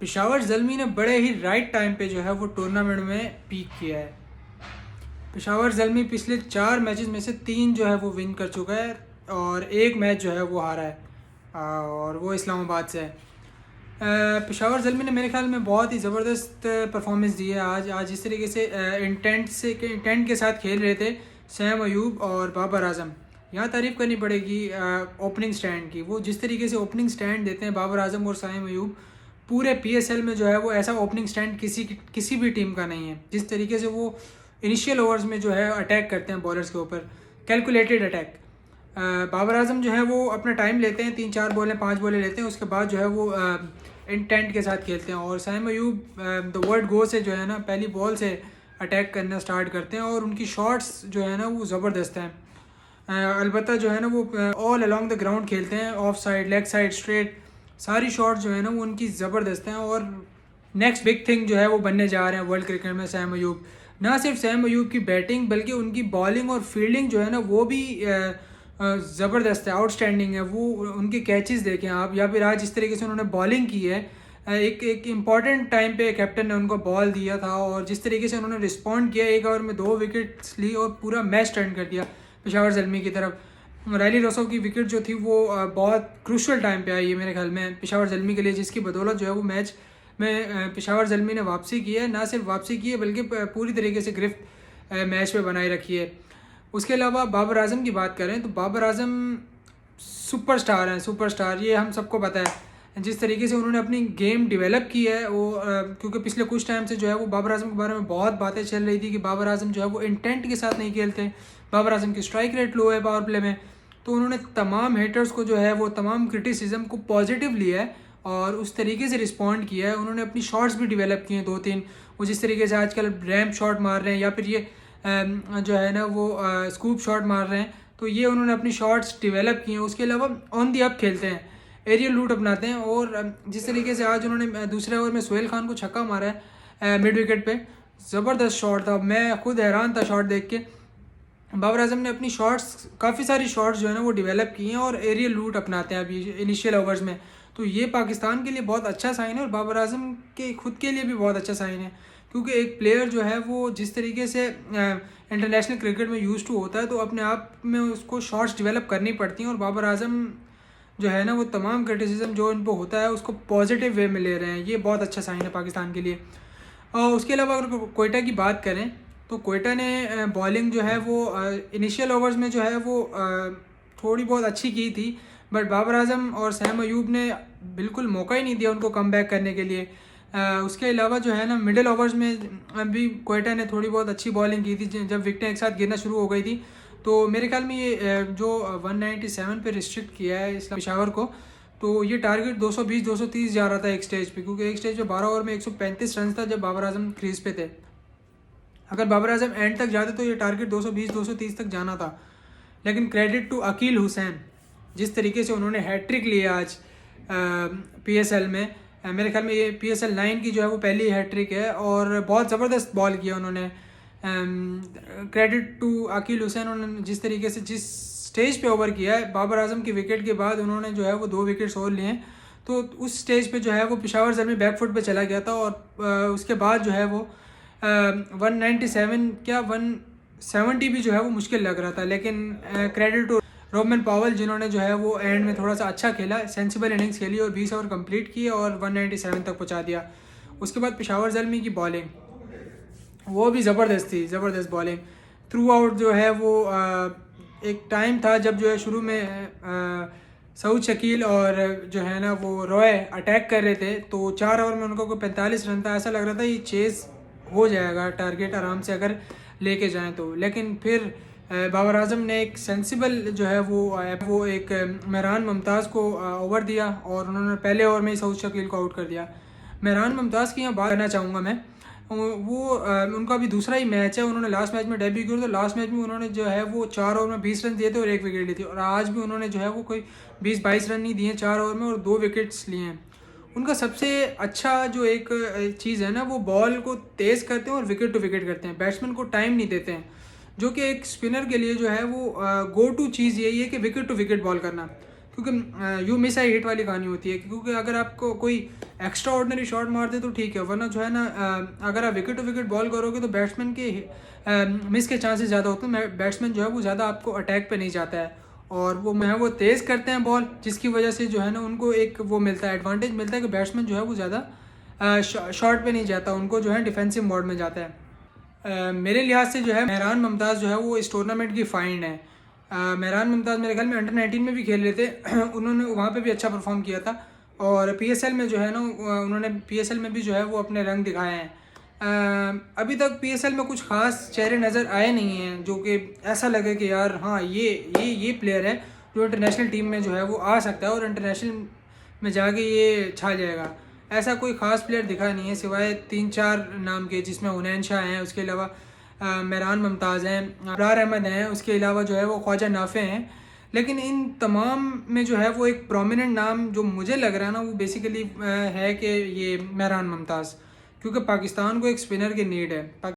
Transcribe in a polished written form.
पेशावर ज़ल्मी ने बड़े ही right time पे जो है वो टूर्नामेंट में पीक किया है। पेशावर ज़ल्मी पिछले 4 मैचेस में से 3 जो है वो विन कर चुका है और एक मैच जो है वो हारा है और वो इस्लामाबाद से है। पेशावर ज़ल्मी ने मेरे ख्याल में बहुत ही ज़बरदस्त परफॉर्मेंस दी है आज जिस तरीके से इंटेंट के साथ खेल रहे थे सैम अयूब और बाबर आजम। यहाँ तारीफ़ करनी पड़ेगी ओपनिंग स्टैंड की। वो जिस तरीके से ओपनिंग स्टैंड देते हैं बाबर आजम और सैम अयूब, पूरे पीएसएल में जो है वो ऐसा ओपनिंग स्टैंड किसी भी टीम का नहीं है। जिस तरीके से वो इनिशियल ओवर्स में जो है अटैक करते हैं बॉलर्स के ऊपर, कैलकुलेटेड अटैक। बाबर आजम जो है वो अपना टाइम लेते हैं, 3-4 बॉलें 5 बॉलें लेते हैं, उसके बाद जो है वो इंटेंट के साथ खेलते हैं। और Sam Ayub the word go से जो है ना पहली बॉल से अटैक करना स्टार्ट करते हैं और उनकी शॉट्स जो है ना वो ज़बरदस्त हैं। अलबत्ता जो है ना वो ऑल अलॉन्ग द ग्राउंड खेलते हैं, of side, leg side, straight, सारी शॉट्स जो है ना वो उनकी ज़बरदस्त हैं। और नेक्स्ट बिग थिंग जो है वो बनने जा रहे हैं वर्ल्ड क्रिकेट में सैम अयूब। ना सिर्फ सैम अयूब की बैटिंग बल्कि उनकी बॉलिंग और फील्डिंग जो है ना वो भी ज़बरदस्त है, आउटस्टैंडिंग है। वो उनके कैचेस देखें आप, या फिर आज जिस तरीके से उन्होंने बॉलिंग की है, एक इम्पॉर्टेंट टाइम पे कैप्टन ने उनको बॉल दिया था और जिस तरीके से उन्होंने रिस्पॉन्ड किया, 1 ओवर में 2 विकेट्स ली और पूरा मैच टर्न कर दिया पेशावर ज़ल्मी की तरफ। रैली रोसो की विकेट जो थी वो बहुत क्रूशल टाइम पे आई है मेरे ख्याल में पेशावर ज़ल्मी के लिए, जिसकी बदौलत जो है वो मैच में पेशावर ज़ल्मी ने वापसी की है। ना सिर्फ वापसी की है बल्कि पूरी तरीके से गिरफ्त मैच में बनाए रखी है। उसके अलावा बाबर आजम की बात करें तो बाबर आजम सुपरस्टार हैं, सुपरस्टार, ये हम सबको पता है। जिस तरीके से उन्होंने अपनी गेम डेवलप की है वो क्योंकि पिछले कुछ टाइम से जो है वो बाबर आजम के बारे में बहुत बातें चल रही थी कि बाबर आजम जो है वो इंटेंट के साथ नहीं खेलते, बाबर आजम की स्ट्राइक रेट लो है पावर प्ले में। तो उन्होंने तमाम हेटर्स को जो है वो तमाम क्रिटिसिज्म को पॉजिटिव लिया है और उस तरीके से रिस्पॉन्ड किया है। उन्होंने अपनी शॉट्स भी डेवलप किए हैं 2-3। वो जिस तरीके से आजकल रैम्प शॉट मार रहे हैं या फिर ये जो है ना वो स्कूप शॉट मार रहे हैं, तो ये उन्होंने अपनी शॉट्स डेवलप की हैं। उसके अलावा ऑन दी अप खेलते हैं, एरियल लूट अपनाते हैं। और जिस तरीके से आज उन्होंने दूसरे ओवर में सोहेल खान को छक्का मारा है मिड विकेट पे, ज़बरदस्त शॉट था। मैं खुद हैरान था शॉट देख के। बाबर आजम ने अपनी शॉट्स, काफ़ी सारी शॉट्स जो है ना वो डेवलप की हैं और एरियल लूट अपनाते हैं अभी इनिशियल ओवर्स में। तो ये पाकिस्तान के लिए बहुत अच्छा साइन है और बाबर आजम के खुद के लिए भी बहुत अच्छा साइन है, क्योंकि एक प्लेयर जो है वो जिस तरीके से इंटरनेशनल क्रिकेट में यूज़ टू होता है तो अपने आप में उसको शॉट्स डेवलप करनी पड़ती हैं। और बाबर आजम जो है ना वो तमाम क्रिटिसिज्म जो इन पर होता है उसको पॉजिटिव वे में ले रहे हैं। ये बहुत अच्छा साइन है पाकिस्तान के लिए। और उसके अलावा अगर कोयटा की बात करें तो कोयटा ने बॉलिंग जो है वो इनिशियल ओवर्स में जो है वो थोड़ी बहुत अच्छी की थी, बट बाबर आजम और सैम अयूब ने बिल्कुल मौका ही नहीं दिया उनको कम बैक करने के लिए। उसके अलावा जो है ना मिडिल ओवर्स में भी कोयटा ने थोड़ी बहुत अच्छी बॉलिंग की थी जब विकेटें एक साथ गिरना शुरू हो गई थी। तो मेरे ख्याल में ये जो 197 पे रिस्ट्रिक्ट किया है इस्लाम पेशावर को, तो ये टारगेट 220-230 जा रहा था एक स्टेज पे, क्योंकि एक स्टेज पे 12 ओवर में 135 रन था जब बाबर आजम क्रीज पे थे। अगर बाबर आजम एंड तक जाते तो ये टारगेट 220-230 तक जाना था। लेकिन क्रेडिट टू अकील हुसैन, जिस तरीके से उन्होंने हैट्रिक लिया आज पीएसएल में। मेरे ख्याल में ये पीएसएल 9 की जो है वो पहली हैट्रिक है और बहुत ज़बरदस्त बॉल किया उन्होंने। क्रेडिट टू अकील हुसैन, उन्होंने जिस तरीके से जिस स्टेज पे ओवर किया है बाबर आजम की विकेट के बाद उन्होंने जो है वो 2 विकेट्स और लिए हैं। तो उस स्टेज पे जो है वो पेशावर ज़ल्मी बैकफुट पे चला गया था और उसके बाद जो है वो 197 क्या 170 भी जो है वो मुश्किल लग रहा था। लेकिन क्रेडिट टू रोमन पावल, जिन्होंने जो है वो एंड में थोड़ा सा अच्छा खेला, सेंसिबल इनिंग्स खेली और 20 ओवर कंप्लीट किए और 197 तक पहुंचा दिया। उसके बाद पेशावर ज़ल्मी की बॉलिंग वो भी ज़बरदस्त थी, ज़बरदस्त बॉलिंग थ्रू आउट। जो है वो एक टाइम था जब जो है शुरू में सऊद शकील और जो है ना वो रॉय अटैक कर रहे थे, तो 4 ओवर में उनको कोई 45 रन था। ऐसा लग रहा था ये चेज़ हो जाएगा टारगेट आराम से अगर लेके जाएं तो। लेकिन फिर बाबर आजम ने एक सेंसिबल जो है वो एक मेहरान मुमताज़ को ओवर दिया और उन्होंने पहले ओवर में ही सऊद शकील को आउट कर दिया। मेहरान मुमताज़ की यहाँ बात करना चाहूँगा मैं। वो उनका भी दूसरा ही मैच है, उन्होंने लास्ट मैच में डेब्यू किया तो लास्ट मैच में उन्होंने जो है वो 4 ओवर में 20 रन दिए थे और 1 विकेट ली थी। और आज भी उन्होंने जो है वो कोई 20-22 रन नहीं दिए 4 ओवर में और 2 विकेट्स लिए हैं। उनका सबसे अच्छा जो एक चीज़ है ना वो बॉल को तेज़ करते हैं और विकेट टू विकेट करते हैं, बैट्समैन को टाइम नहीं देते हैं, जो कि एक स्पिनर के लिए जो है वो गो टू चीज़ यही है कि विकेट टू विकेट बॉल करना। क्योंकि यू मिस आई हिट वाली कहानी होती है, क्योंकि अगर आपको कोई एक्स्ट्रा ऑर्डिनरी शॉट मार दे तो ठीक है, वरना जो है ना अगर आप विकेट टू विकेट बॉल करोगे तो बैट्समैन के मिस के चांसेस ज़्यादा होते हैं। बैट्समैन जो है वो ज़्यादा आपको अटैक पे नहीं जाता है, और वो तेज़ करते हैं बॉल, जिसकी वजह से जो है ना उनको एक वो मिलता है, एडवांटेज मिलता है कि बैट्समैन जो है वो ज़्यादा शॉट पे नहीं जाता, उनको जो है डिफेंसिव मोड में जाता है। मेरे लिहाज से जो है मेहरान मुमताज़ जो है वो इस टूर्नामेंट की फाइंड है। मेहरान मुमताज़ मेरे ख्याल में अंडर 19 में भी खेल रहे थे उन्होंने वहाँ पे भी अच्छा परफॉर्म किया था, और पीएसएल में जो है ना उन्होंने पीएसएल में भी जो है वो अपने रंग दिखाए हैं। अभी तक पीएसएल में कुछ खास चेहरे नज़र आए नहीं हैं जो कि ऐसा लगे कि यार हाँ ये प्लेयर है जो इंटरनेशनल टीम में जो है वो आ सकता है और इंटरनेशनल में जाके ये छा जाएगा। ऐसा कोई ख़ास प्लेयर दिखा नहीं है सिवाय 3-4 नाम के, जिसमें हुनैन शाह हैं, उसके अलावा मेहरान मुमताज़ हैं, अबरार अहमद हैं, उसके अलावा जो है वो ख्वाजा नाफे हैं। लेकिन इन तमाम में जो है वो एक प्रोमिनेंट नाम जो मुझे लग रहा है ना वो बेसिकली है कि ये मेहरान मुमताज़, क्योंकि पाकिस्तान को एक स्पिनर की नीड है।